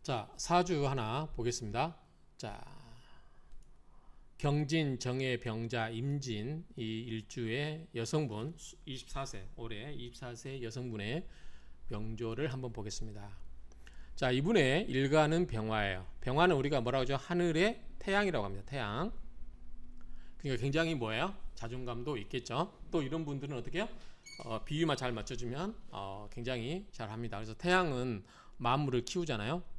자, 사주 하나 보겠습니다. 자, 경진, 정해, 병자, 임진 이 일주의 여성분 24세 올해 24세 여성분의 명조를 한번 보겠습니다. 자, 이분의 일간은 병화예요. 병화는 우리가 뭐라고 하죠? 하늘의 태양이라고 합니다. 태양. 그러니까 굉장히 뭐예요? 자존감도 있겠죠. 또 이런 분들은 어떻게 해요? 비유만 잘 맞춰주면 굉장히 잘합니다. 그래서 태양은 만물을 키우잖아요.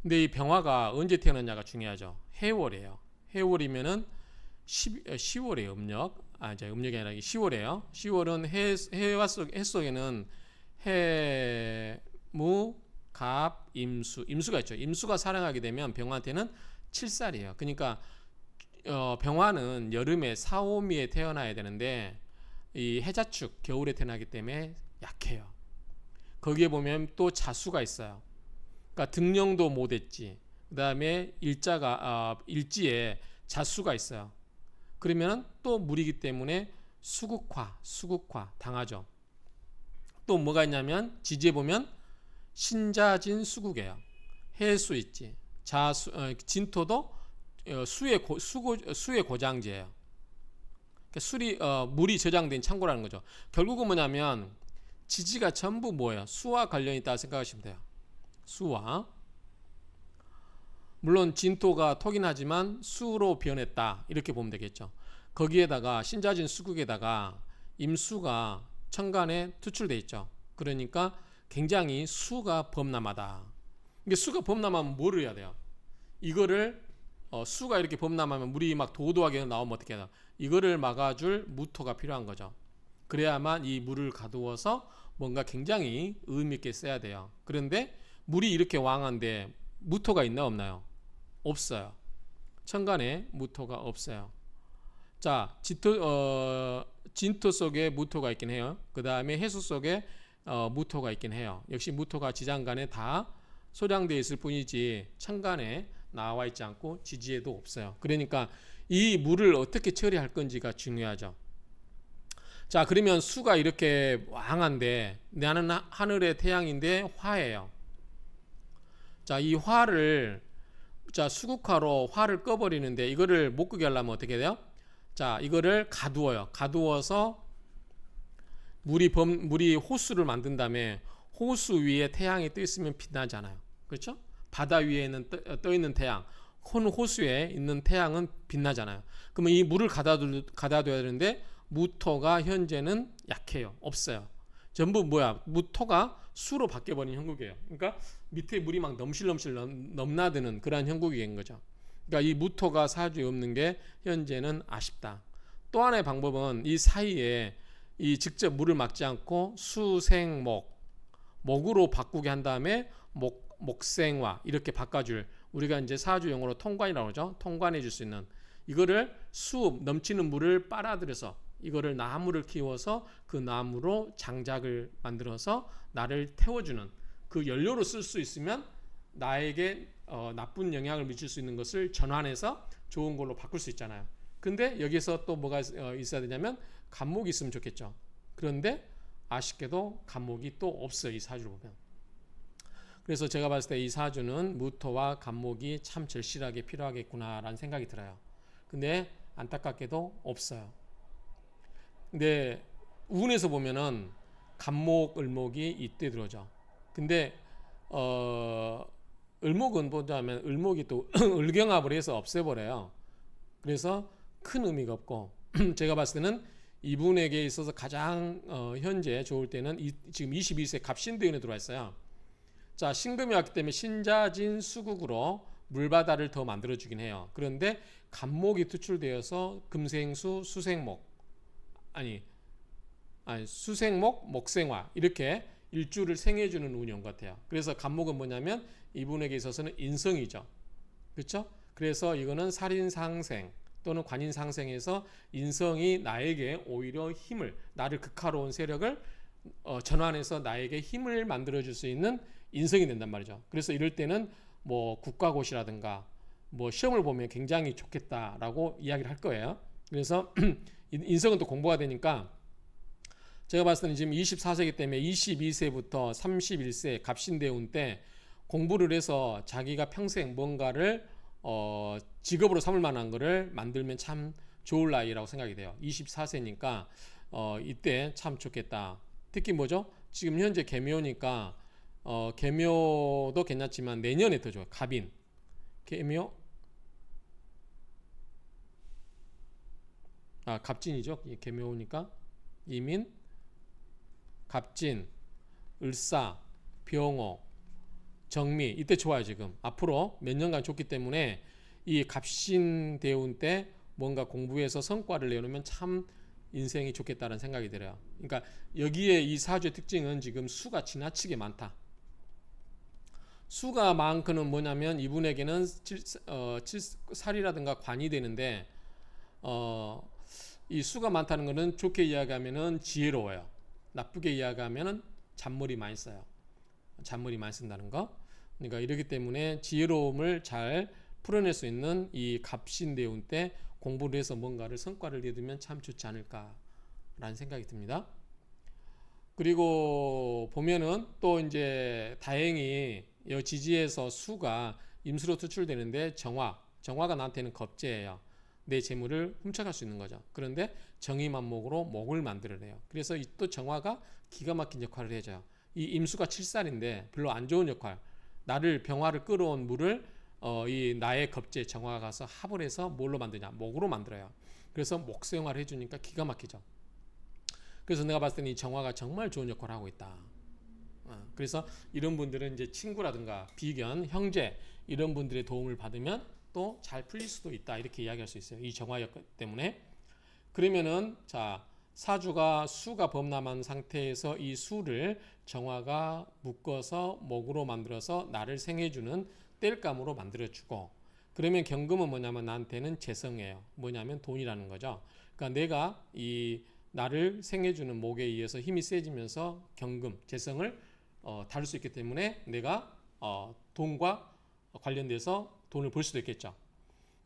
근데 이 병화가 언제 태어났냐가 중요하죠. 해월이에요. 해월이면은 10월이에요. 음력. 이제 음력이 아니라 10월이에요. 10월은 해 속에는 해, 무, 갑, 임수. 임수가 있죠. 임수가 살아가게 되면 병화한테는 7살이에요. 그러니까 병화는 여름에 4, 5미에 태어나야 되는데 이 해자축 겨울에 태어나기 때문에 약해요. 거기에 보면 또 자수가 있어요. 그러니까 등령도 못했지. 그 다음에 일지에 자수가 있어요. 그러면 또 물이기 때문에 수국화 당하죠. 또 뭐가 있냐면 지지에 보면 신자진 수국이에요. 해수 있지. 진토도 수의 고장지예요. 그러니까 물이 저장된 창고라는 거죠. 결국은 뭐냐면 지지가 전부 뭐예요? 수와 관련이 있다고 생각하시면 돼요. 수와. 물론 진토가 토긴 하지만 수로 변했다 이렇게 보면 되겠죠. 거기에다가 신자진 수국에다가 임수가 천간에 투출돼 있죠. 그러니까 굉장히 수가 범람하다. 이게 수가 범람하면 뭐를 해야 돼요? 이거를 수가 이렇게 범람하면 물이 막 도도하게 나오면 어떻게 해야 돼요? 이거를 막아줄 무토가 필요한 거죠. 그래야만 이 물을 가두어서 뭔가 굉장히 의미 있게 써야 돼요. 그런데 물이 이렇게 왕한데 무토가 있나 없나요? 없어요. 천간에 무토가 없어요. 자, 진토 속에 무토가 있긴 해요. 그 다음에 해수 속에 무토가 있긴 해요. 역시 무토가 지장간에 다 소량되어 있을 뿐이지 천간에 나와 있지 않고 지지에도 없어요. 그러니까 이 물을 어떻게 처리할 건지가 중요하죠. 자, 그러면 수가 이렇게 왕한데 나는 하늘의 태양인데 화예요. 자, 이 화를 수국화로 화를 꺼버리는데 이거를 못 끄게 하려면 어떻게 돼요? 자, 이거를 가두어요. 가두어서 물이 호수를 만든 다음에 호수 위에 태양이 떠 있으면 빛나잖아요. 그렇죠? 바다 위에는 떠 있는 태양, 호수에 있는 태양은 빛나잖아요. 그러면 이 물을 가둬야 되는데 무토가 현재는 약해요. 없어요. 전부 뭐야? 무토가 수로 바뀌어버린 형국이에요. 그러니까 밑에 물이 막 넘실넘실 넘나드는 그러한 형국인 거죠. 그러니까 이 무토가 사주에 없는 게 현재는 아쉽다. 또 하나의 방법은 이 사이에 이 직접 물을 막지 않고 목으로 바꾸게 한 다음에 목생화 이렇게 바꿔줄, 우리가 이제 사주 용어로 통관이라고 하죠. 통관해 줄 수 있는, 이거를 넘치는 물을 빨아들여서 이거를 나무를 키워서 그 나무로 장작을 만들어서 나를 태워주는, 그 연료로 쓸 수 있으면 나에게 나쁜 영향을 미칠 수 있는 것을 전환해서 좋은 걸로 바꿀 수 있잖아요. 근데 여기서 또 뭐가 있어야 되냐면 간목이 있으면 좋겠죠. 그런데 아쉽게도 간목이 또 없어요. 이 사주를 보면. 그래서 제가 봤을 때 이 사주는 무토와 간목이 참 절실하게 필요하겠구나라는 생각이 들어요. 근데 안타깝게도 없어요. 근데 운에서 보면은 간목, 을목이 이때 들어오죠. 근데 을목은 보자면 을목이 또 을경합을 해서 없애버려요. 그래서 큰 의미가 없고 제가 봤을 때는 이분에게 있어서 가장 현재 좋을 때는 지금 22세 갑신대운에 들어와 있어요. 자, 신금이 왔기 때문에 신자진 수국으로 물바다를 더 만들어주긴 해요. 그런데 간목이 투출되어서 금생수, 수생목, 목생화 이렇게 일주를 생해주는 운이 온 것 같아요. 그래서 간목은 뭐냐면 이분에게 있어서는 인성이죠. 그렇죠? 그래서 이거는 살인상생 또는 관인상생에서 인성이 나에게 오히려 힘을, 나를 극화로운 세력을 전환해서 나에게 힘을 만들어줄 수 있는 인성이 된단 말이죠. 그래서 이럴 때는 뭐 국가고시라든가 뭐 시험을 보면 굉장히 좋겠다라고 이야기를 할 거예요. 그래서 인성은 또 공부가 되니까 제가 봤을 때는 지금 24세기 때문에 22세부터 31세 갑신대운 때 공부를 해서 자기가 평생 뭔가를 직업으로 삼을 만한 거를 만들면 참 좋을 나이라고 생각이 돼요. 24세니까 이때 참 좋겠다. 특히 뭐죠? 지금 현재 개묘니까 개묘도 괜찮지만 내년에 더 좋아요. 갑인, 개묘, 갑진이죠. 개묘니까 이민, 갑진, 을사, 병호, 정미 이때 좋아요. 지금 앞으로 몇 년간 좋기 때문에 이 갑신대운 때 뭔가 공부해서 성과를 내놓으면 참 인생이 좋겠다는 생각이 들어요. 그러니까 여기에 이 사주의 특징은 지금 수가 지나치게 많다. 수가 많고는 뭐냐면 이분에게는 살이라든가 관이 되는데 이 수가 많다는 것은 좋게 이야기하면은 지혜로워요. 나쁘게 이야기하면은 잔머리 많이 써요. 잔머리 많이 쓴다는 거. 그러니까 이렇기 때문에 지혜로움을 잘 풀어낼 수 있는 이 갑신대운 때 공부를 해서 뭔가를 성과를 내두면 참 좋지 않을까라는 생각이 듭니다. 그리고 보면은 또 이제 다행히 이 지지에서 수가 임수로 투출되는데 정화가 나한테는 겁재예요. 내 재물을 훔쳐갈 수 있는 거죠. 그런데 정의만목으로 목을 만들어내요. 그래서 또 정화가 기가 막힌 역할을 해줘요. 이 임수가 7살인데 별로 안 좋은 역할. 나를 병화를 끌어온 물을 이 나의 겁재 정화가 가서 합을 해서 뭘로 만드냐? 목으로 만들어요. 그래서 목생활을 해주니까 기가 막히죠. 그래서 내가 봤을 때는 이 정화가 정말 좋은 역할을 하고 있다. 그래서 이런 분들은 이제 친구라든가 비견, 형제 이런 분들의 도움을 받으면 또 잘 풀릴 수도 있다. 이렇게 이야기할 수 있어요. 이 정화 역할 때문에. 그러면은 자 사주가 수가 범람한 상태에서 이 수를 정화가 묶어서 목으로 만들어서 나를 생해주는 땔감으로 만들어주고 그러면 경금은 뭐냐면 나한테는 재성이에요. 뭐냐면 돈이라는 거죠. 그러니까 내가 이 나를 생해주는 목에 의해서 힘이 세지면서 경금, 재성을 다룰 수 있기 때문에 내가 돈과 관련돼서 돈을 벌 수도 있겠죠.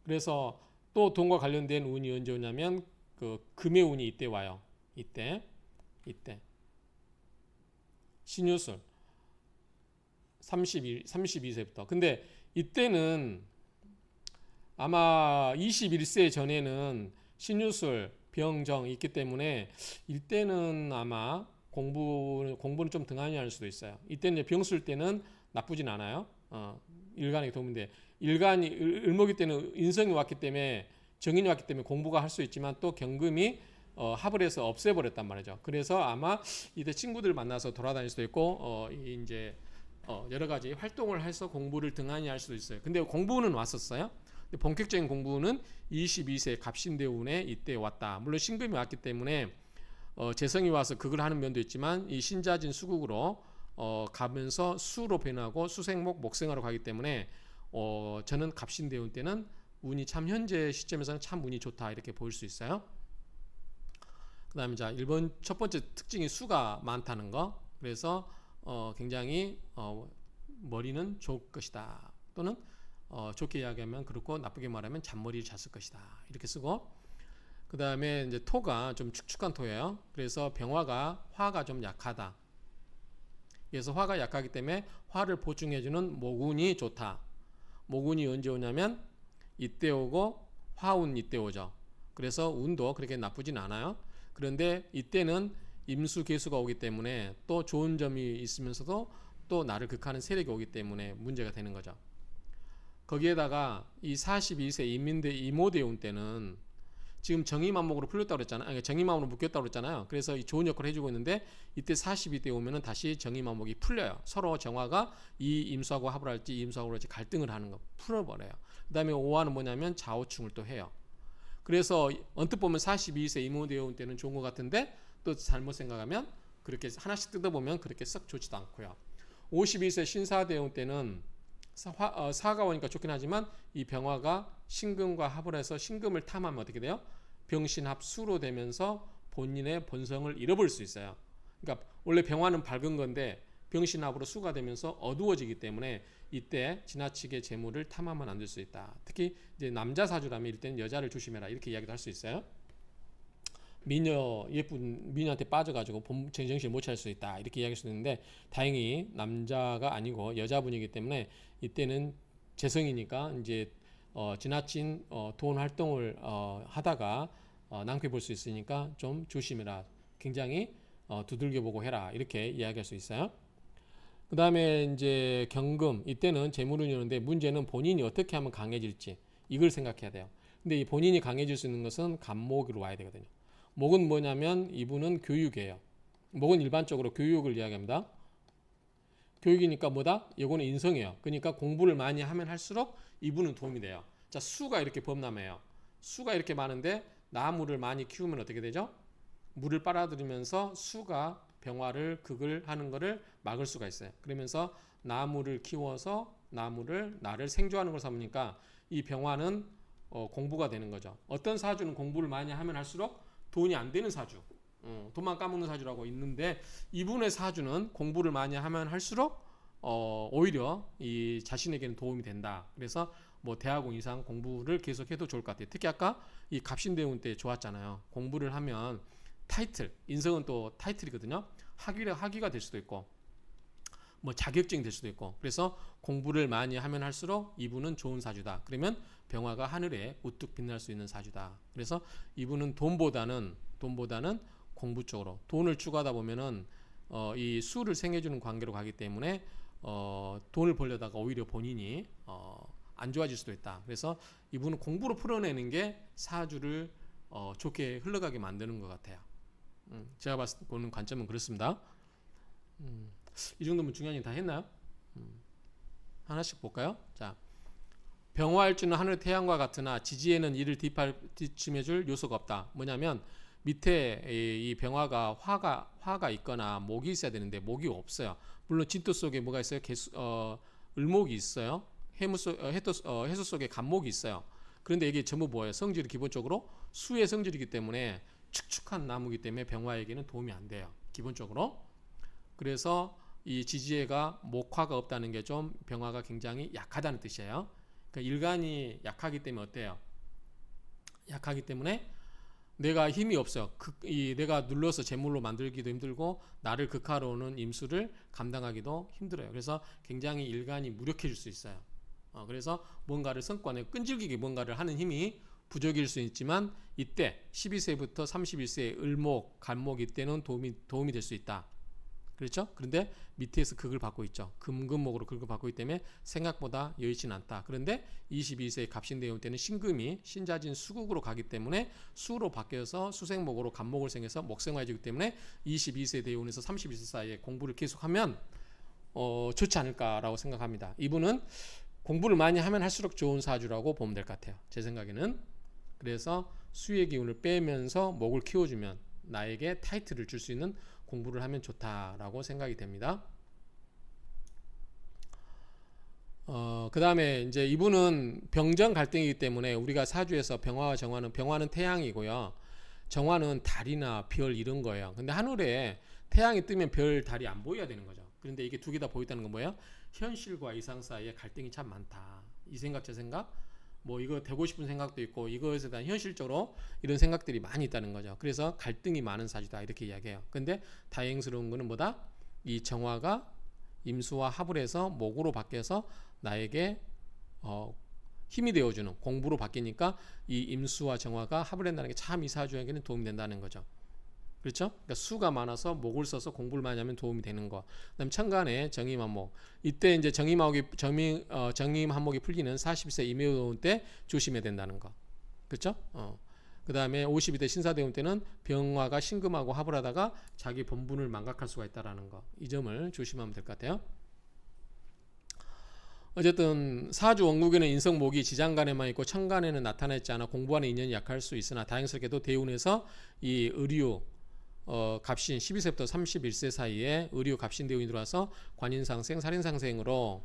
그래서 또 돈과 관련된 운이 언제 오냐면 그 금의 운이 이때 와요. 이때 신유술 32세부터. 근데 이때는 아마 21세 전에는 신유술 병정 있기 때문에 이때는 아마 공부는 좀 등한히 할 수도 있어요. 이때는 이제 병술 때는 나쁘진 않아요. 일간에게 도움이 돼. 일간이 을목이 때는 인성이 왔기 때문에 정인이 왔기 때문에 공부가 할 수 있지만 또 경금이 합을 해서 없애버렸단 말이죠. 그래서 아마 이때 친구들 만나서 돌아다닐 수도 있고 이제 여러 가지 활동을 해서 공부를 등한히 할 수도 있어요. 근데 공부는 왔었어요. 근데 본격적인 공부는 22세 갑신대운에 이때 왔다. 물론 신금이 왔기 때문에 재성이 와서 그걸 하는 면도 있지만 이 신자진 수국으로 가면서 수로 변하고 수생목 목생하러 가기 때문에 저는 갑신대운 때는 운이 참 현재 시점에서는 참 운이 좋다 이렇게 보일 수 있어요. 그 다음에 자 1번 첫 번째 특징이 수가 많다는 거. 그래서 굉장히 머리는 좋을 것이다. 또는 좋게 이야기하면 그렇고 나쁘게 말하면 잔머리를 잤을 것이다. 이렇게 쓰고 그 다음에 이제 토가 좀 축축한 토예요. 그래서 병화가 화가 좀 약하다. 그래서 화가 약하기 때문에 화를 보충해주는 모군이 좋다. 모군이 언제 오냐면 이때 오고 화운 이때 오죠. 그래서 운도 그렇게 나쁘진 않아요. 그런데 이때는 임수 개수가 오기 때문에 또 좋은 점이 있으면서도 또 나를 극하는 세력이 오기 때문에 문제가 되는 거죠. 거기에다가 이 42세 이모대운 때는 지금 정의만목으로 풀렸다고 그랬잖아요. 아니, 정의만목으로 묶였다고 그랬잖아요. 그래서 이 좋은 역할을 해주고 있는데 이때 42대 오면은 다시 정의만목이 풀려요. 서로 정화가 이 임수하고 합을 할지 이 임수하고 할지 갈등을 하는 거 풀어버려요. 그 다음에 5화는 뭐냐면 좌우충을 또 해요. 그래서 언뜻 보면 42세 이모대운 때는 좋은 것 같은데 또 잘못 생각하면 그렇게 하나씩 뜯어보면 그렇게 썩 좋지도 않고요. 52세 신사대운 때는 사가 오니까 좋긴 하지만 이 병화가 신금과 합을 해서 신금을 탐하면 어떻게 돼요? 병신합수로 되면서 본인의 본성을 잃어버릴 수 있어요. 그러니까 원래 병화는 밝은 건데 병신합으로 수가 되면서 어두워지기 때문에 이때 지나치게 재물을 탐하면 안 될 수 있다. 특히 이제 남자 사주라면 이때는 여자를 조심해라 이렇게 이야기도 할 수 있어요. 미녀 예쁜 미녀한테 빠져가지고 제정신을 못 차릴 수 있다 이렇게 이야기할 수 있는데 다행히 남자가 아니고 여자분이기 때문에 이때는 재성이니까 이제 지나친 돈 활동을 하다가 낭패 볼 수 있으니까 좀 조심해라. 굉장히 두들겨 보고 해라 이렇게 이야기할 수 있어요. 그 다음에 이제 경금 이때는 재물운이었는데 문제는 본인이 어떻게 하면 강해질지 이걸 생각해야 돼요. 근데 이 본인이 강해질 수 있는 것은 간목으로 와야 되거든요. 목은 뭐냐면 이분은 교육이에요. 목은 일반적으로 교육을 이야기합니다. 교육이니까 뭐다? 이거는 인성이에요. 그러니까 공부를 많이 하면 할수록 이분은 도움이 돼요. 자, 수가 이렇게 범람해요. 수가 이렇게 많은데 나무를 많이 키우면 어떻게 되죠? 물을 빨아들이면서 수가 병화를 극을 하는 것을 막을 수가 있어요. 그러면서 나무를 키워서 나를 생조하는 걸 삼으니까 이 병화는 공부가 되는 거죠. 어떤 사주는 공부를 많이 하면 할수록 돈이 안 되는 사주, 돈만 까먹는 사주라고 있는데 이분의 사주는 공부를 많이 하면 할수록 오히려 이 자신에게는 도움이 된다. 그래서 뭐 대학원 이상 공부를 계속해도 좋을 것 같아요. 특히 아까 이 갑신대운 때 좋았잖아요. 공부를 하면 타이틀, 인성은 또 타이틀이거든요. 학위가 될 수도 있고 뭐 자격증이 될 수도 있고 그래서 공부를 많이 하면 할수록 이분은 좋은 사주다. 그러면 병화가 하늘에 우뚝 빛날 수 있는 사주다. 그래서 이분은 돈보다는 공부 쪽으로 돈을 추구하다 보면은 이 수를 생해주는 관계로 가기 때문에 돈을 벌려다가 오히려 본인이 안 좋아질 수도 있다. 그래서 이분은 공부로 풀어내는 게 사주를 좋게 흘러가게 만드는 것 같아요. 제가 보는 관점은 그렇습니다. 이 정도면 중요한 일 다 했나요? 하나씩 볼까요? 자, 병화일주는 하늘 태양과 같으나 지지에는 이를 뒷받침해줄 요소가 없다. 뭐냐면 밑에 이 병화가 화가 있거나 목이 있어야 되는데 목이 없어요. 물론 진토 속에 뭐가 있어요? 을목이 있어요. 해수 속에 간목이 있어요. 그런데 이게 전부 뭐예요? 성질이 기본적으로 수의 성질이기 때문에 축축한 나무이기 때문에 병화에게는 도움이 안 돼요. 기본적으로. 그래서 이 지지해가 목화가 없다는 게 좀 병화가 굉장히 약하다는 뜻이에요. 그러니까 일간이 약하기 때문에 어때요? 약하기 때문에 내가 힘이 없어요. 내가 눌러서 재물로 만들기도 힘들고 나를 극하러 오는 임수를 감당하기도 힘들어요. 그래서 굉장히 일간이 무력해질 수 있어요. 그래서 뭔가를 성과내 끈질기게 뭔가를 하는 힘이 부족일 수 있지만 이때 12세부터 31세 을목, 간목 이때는 도움이 될 수 있다. 그렇죠? 그런데 밑에서 극을 받고 있죠. 금목으로 극을 받고 있기 때문에 생각보다 여의치는 않다. 그런데 22세 갑신대운 때는 신금이 신자진 수국으로 가기 때문에 수로 바뀌어서 수생목으로 간목을 생해서 목생화해지기 때문에 22세 대운에서 31세 사이에 공부를 계속하면 좋지 않을까라고 생각합니다. 이분은 공부를 많이 하면 할수록 좋은 사주라고 보면 될 것 같아요. 제 생각에는. 그래서 수의 기운을 빼면서 목을 키워주면 나에게 타이틀을 줄 수 있는 공부를 하면 좋다라고 생각이 됩니다. 그 다음에 이제 이분은 병정 갈등이기 때문에 우리가 사주에서 병화와 병화는 태양이고요. 정화는 달이나 별 이런 거예요. 근데 하늘에 태양이 뜨면 별, 달이 안 보여야 되는 거죠. 그런데 이게 두 개 다 보인다는 건 뭐예요? 현실과 이상 사이에 갈등이 참 많다. 이 생각 저 생각 뭐 이거 되고 싶은 생각도 있고 이것에 대한 현실적으로 이런 생각들이 많이 있다는 거죠. 그래서 갈등이 많은 사주다 이렇게 이야기해요. 근데 다행스러운 거는 뭐다? 이 정화가 임수와 합을 해서 목으로 바뀌어서 나에게 힘이 되어주는 공부로 바뀌니까 이 임수와 정화가 합을 한다는 게 참 이 사주에게는 도움이 된다는 거죠. 그렇죠? 그러니까 수가 많아서 목을 써서 공부를 많이 하면 도움이 되는 거. 그다음 천간에 정임한목. 이때 이제 정임한목이 풀리는 40세 임묘운 때 조심해야 된다는 거. 그렇죠? 그다음에 52대 신사대운 때는 병화가 신금하고 합을 하다가 자기 본분을 망각할 수가 있다라는 거. 이 점을 조심하면 될 것 같아요. 어쨌든 사주 원국에는 인성목이 지장간에만 있고 천간에는 나타나지 않아 공부하는 인연이 약할 수 있으나 다행스럽게도 대운에서 이 의류 갑신 12세부터 31세 사이에 의류 갑신 대운이 들어와서 관인상생 살인상생으로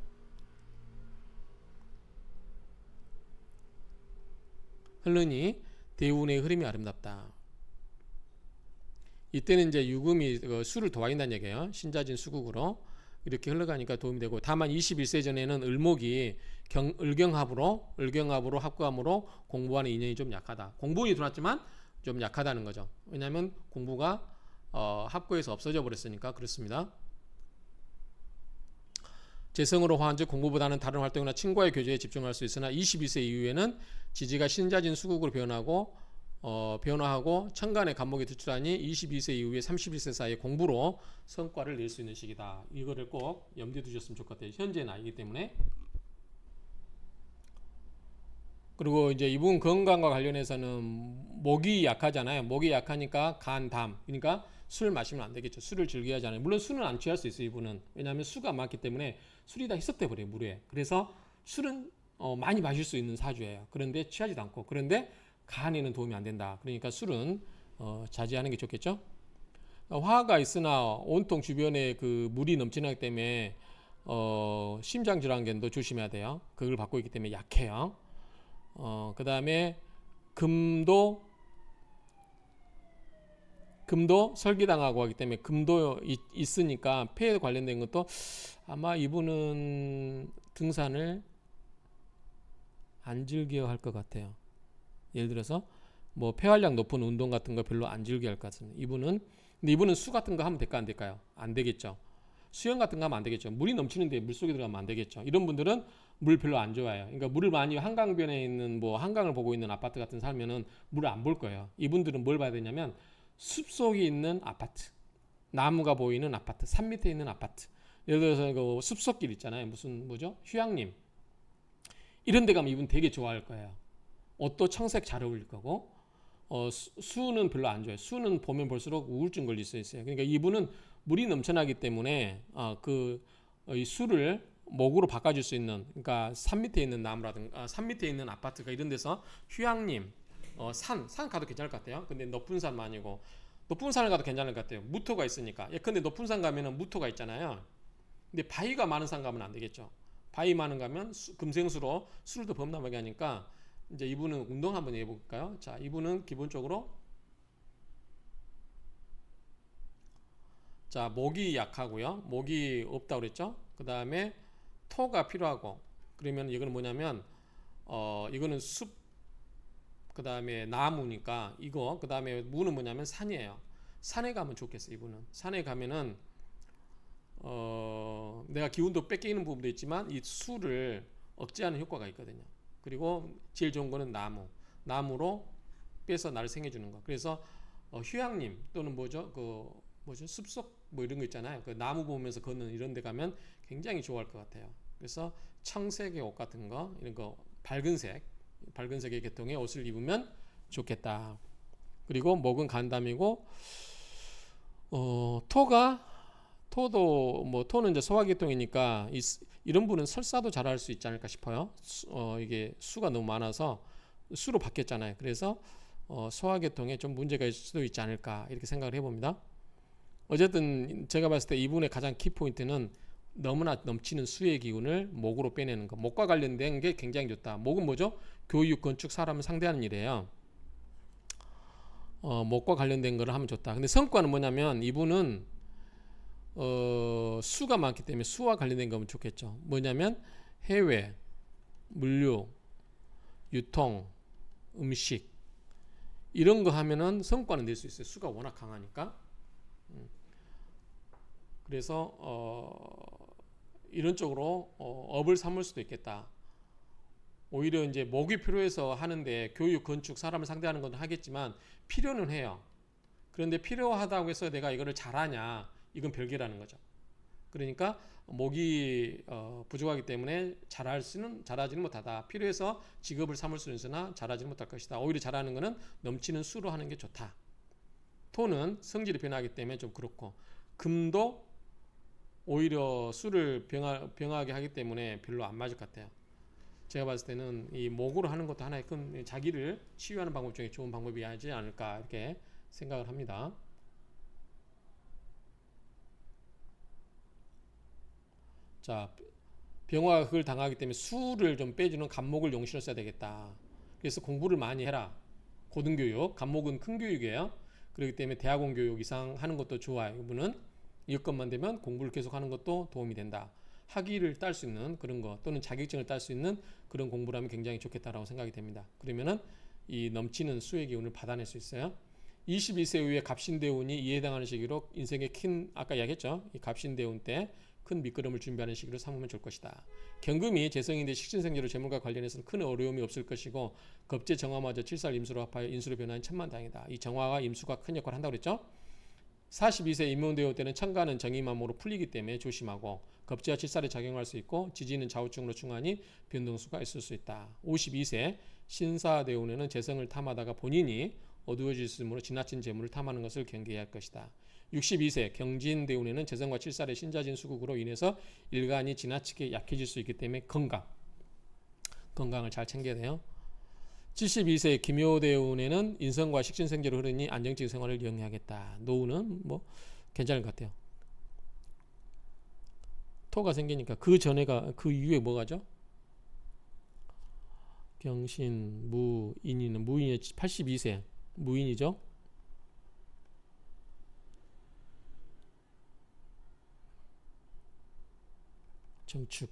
흐르니 대운의 흐름이 아름답다. 이때는 이제 유금이 수를 더하인다는 얘기예요. 신자진 수국으로 이렇게 흘러가니까 도움이 되고 다만 21세 전에는 을목이 을경합으로 합감으로 공부하는 인연이 좀 약하다. 공부운이 들어왔지만 좀 약하다는 거죠. 왜냐하면 공부가 학교에서 없어져 버렸으니까 그렇습니다. 재성으로 화한 즉 공부보다는 다른 활동이나 친구와의 교제에 집중할 수 있으나 22세 이후에는 지지가 신자진 수국으로 변화하고 천간의 간목이 들출하니 22세 이후에 31세 사이에 공부로 성과를 낼 수 있는 시기다. 이거를 꼭 염두에 두셨으면 좋겠대요. 현재 나이기 때문에. 그리고 이제 이분 건강과 관련해서는 목이 약하잖아요. 목이 약하니까 간, 담. 그러니까 술 마시면 안 되겠죠. 술을 즐겨 하잖아요. 물론 술은 안 취할 수 있어요. 이분은. 왜냐하면 수가 많기 때문에 술이 다 희석돼 버려요. 물에. 그래서 술은 많이 마실 수 있는 사주예요. 그런데 취하지도 않고. 그런데 간에는 도움이 안 된다. 그러니까 술은 자제하는 게 좋겠죠. 화가 있으나 온통 주변에 그 물이 넘치기 때문에 심장 질환견도 조심해야 돼요. 그걸 받고 있기 때문에 약해요. 그 다음에 금도 설기당하고 하기 때문에 금도 있으니까 폐에 관련된 것도 아마 이분은 등산을 안 즐겨 할 것 같아요. 예를 들어서 뭐 폐활량 높은 운동 같은 거 별로 안 즐겨 할 것 같습니다. 근데 이분은 수 같은 거 하면 될까 안 될까요? 안 되겠죠. 수영 같은 거 하면 안 되겠죠. 물이 넘치는데 물속에 들어가면 안 되겠죠. 이런 분들은 물 별로 안 좋아해요. 그러니까 물을 많이 한강변에 있는 뭐 한강을 보고 있는 아파트 같은 살면은 물을 안 볼 거예요. 이분들은 뭘 봐야 되냐면 숲속에 있는 아파트, 나무가 보이는 아파트, 산 밑에 있는 아파트. 예를 들어서 그 숲속길 있잖아요. 뭐죠? 휴양림. 이런 데 가면 이분 되게 좋아할 거예요. 옷도 청색 잘 어울릴 거고. 수는 별로 안 좋아해요. 수는 보면 볼수록 우울증 걸릴 수 있어요. 그러니까 이분은 물이 넘쳐나기 때문에 이 수를 목으로 바꿔줄 수 있는, 그러니까 산 밑에 있는 나무라든가 산 밑에 있는 아파트가 이런 데서 휴양림, 산 가도 괜찮을 것 같아요. 근데 높은 산만 아니고 높은 산을 가도 괜찮을 것 같아요. 무토가 있으니까. 근데 높은 산 가면은 무토가 있잖아요. 근데 바위가 많은 산 가면 안 되겠죠. 바위 많은 가면 금생수로 술을 더 범람하게 하니까 이제 이분은 운동 한번 해볼까요? 자, 이분은 기본적으로 자, 목이 약하고요. 목이 없다고 그랬죠? 그 다음에 토가 필요하고, 그러면 이거는 뭐냐면 이거는 숲, 그 다음에 나무니까 이거, 그 다음에 무는 뭐냐면 산이에요. 산에 가면 좋겠어요. 이분은 산에 가면은 내가 기운도 뺏기는 부분도 있지만 이 수를 억제하는 효과가 있거든요. 그리고 제일 좋은 거는 나무로 빼서 나를 생겨주는 거. 그래서 휴양림 또는 뭐죠 숲속 뭐 이런 거 있잖아요. 그 나무 보면서 걷는 이런 데 가면 굉장히 좋아할 것 같아요. 그래서 청색의 옷 같은 거, 이런 거 밝은색의 계통의 옷을 입으면 좋겠다. 그리고 목은 간담이고 토도 뭐 토는 이제 소화계통이니까 이런 분은 설사도 잘할 수 있지 않을까 싶어요. 이게 수가 너무 많아서 수로 바뀌었잖아요. 그래서 소화계통에 좀 문제가 있을 수도 있지 않을까 이렇게 생각을 해봅니다. 어쨌든 제가 봤을 때 이분의 가장 키포인트는 너무나 넘치는 수의 기운을 목으로 빼내는 거. 목과 관련된 게 굉장히 좋다. 목은 뭐죠? 교육, 건축, 사람을 상대하는 일이에요. 목과 관련된 거를 하면 좋다. 근데 성과는 뭐냐면 이분은 수가 많기 때문에 수와 관련된 거면 좋겠죠. 뭐냐면 해외, 물류, 유통, 음식 이런 거 하면은 성과는 낼 수 있어요. 수가 워낙 강하니까. 그래서 이런 쪽으로 업을 삼을 수도 있겠다. 오히려 이제 목이 필요해서 하는데 교육, 건축, 사람을 상대하는 건 하겠지만 필요는 해요. 그런데 필요하다고 해서 내가 이거를 잘하냐? 이건 별개라는 거죠. 그러니까 목이 부족하기 때문에 잘하지는 못하다. 필요해서 직업을 삼을 수는 있으나 잘하지는 못할 것이다. 오히려 잘하는 거는 넘치는 수로 하는 게 좋다. 토는 성질이 변하기 때문에 좀 그렇고, 금도 오히려 수를 병하게 하기 때문에 별로 안 맞을 것 같아요. 제가 봤을 때는 이 목으로 하는 것도 하나의 큰 자기를 치유하는 방법 중에 좋은 방법이 아니지 않을까 이렇게 생각을 합니다. 자, 병화가 그걸 당하기 때문에 수를 좀 빼주는 간목을 용신을 써야 되겠다. 그래서 공부를 많이 해라. 고등교육, 간목은 큰 교육이에요. 그렇기 때문에 대학원 교육 이상 하는 것도 좋아요. 이분은 여건만 되면 공부를 계속 하는 것도 도움이 된다. 학위를 딸 수 있는 그런 거 또는 자격증을 딸 수 있는 그런 공부를 하면 굉장히 좋겠다라고 생각이 됩니다. 그러면은 이 넘치는 수의 기운을 받아낼 수 있어요. 22세 이후에 갑신대운이 이에 해당하는 시기로 인생의 큰 아까 이야기했죠. 이 갑신대운 때 큰 밑거름을 준비하는 시기로 삼으면 좋을 것이다. 경금이 재성인데 식신생제로 재물과 관련해서는 큰 어려움이 없을 것이고 겁재 정화마저 7살 임수로 합하여 인수로 변화한 천만다행이다. 이 정화와 임수가 큰 역할을 한다고 그랬죠. 42세 임묘대원 때는 천간은 정의만으로 풀리기 때문에 조심하고 겁재와 칠살에 작용할 수 있고 지지는 좌우충으로 충하니 변동수가 있을 수 있다. 52세 신사대운에는 재성을 탐하다가 본인이 어두워질 수 있으므로 지나친 재물을 탐하는 것을 경계해야 할 것이다. 62세 경진대운에는 재성과 칠살의 신자진 수국으로 인해서 일간이 지나치게 약해질 수 있기 때문에 건강을 잘 챙겨야 돼요. 72세 기묘대운에는 인성과 식신생제로 흐르니 안정적인 생활을 영위하겠다. 노후는 뭐 괜찮을 것 같아요. 토가 생기니까 그 전에가 그 이후에 뭐가죠? 경신, 무, 인이는 무인이 82세 무인이죠. 정축.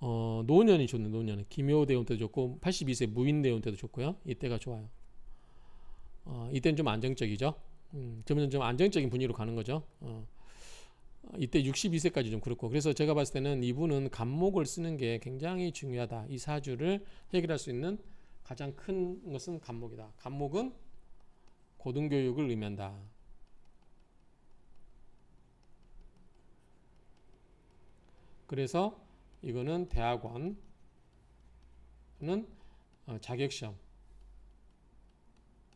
노년이 좋네. 노년은 기묘대운 때도 좋고 82세 무인대운 때도 좋고요. 이때가 좋아요. 이때는 좀 안정적이죠. 점점 좀 안정적인 분위기로 가는 거죠. 이때 62세까지 좀 그렇고 그래서 제가 봤을 때는 이분은 간목을 쓰는 게 굉장히 중요하다. 이 사주를 해결할 수 있는 가장 큰 것은 간목이다. 간목은 고등교육을 의미한다. 그래서 이거는 대학원은 자격시험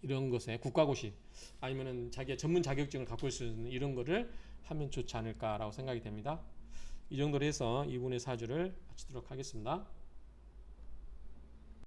이런 것에 국가고시 아니면은 자기의 전문 자격증을 갖고 있을 수 있는 이런 거를 하면 좋지 않을까라고 생각이 됩니다. 이 정도로 해서 이분의 사주를 마치도록 하겠습니다.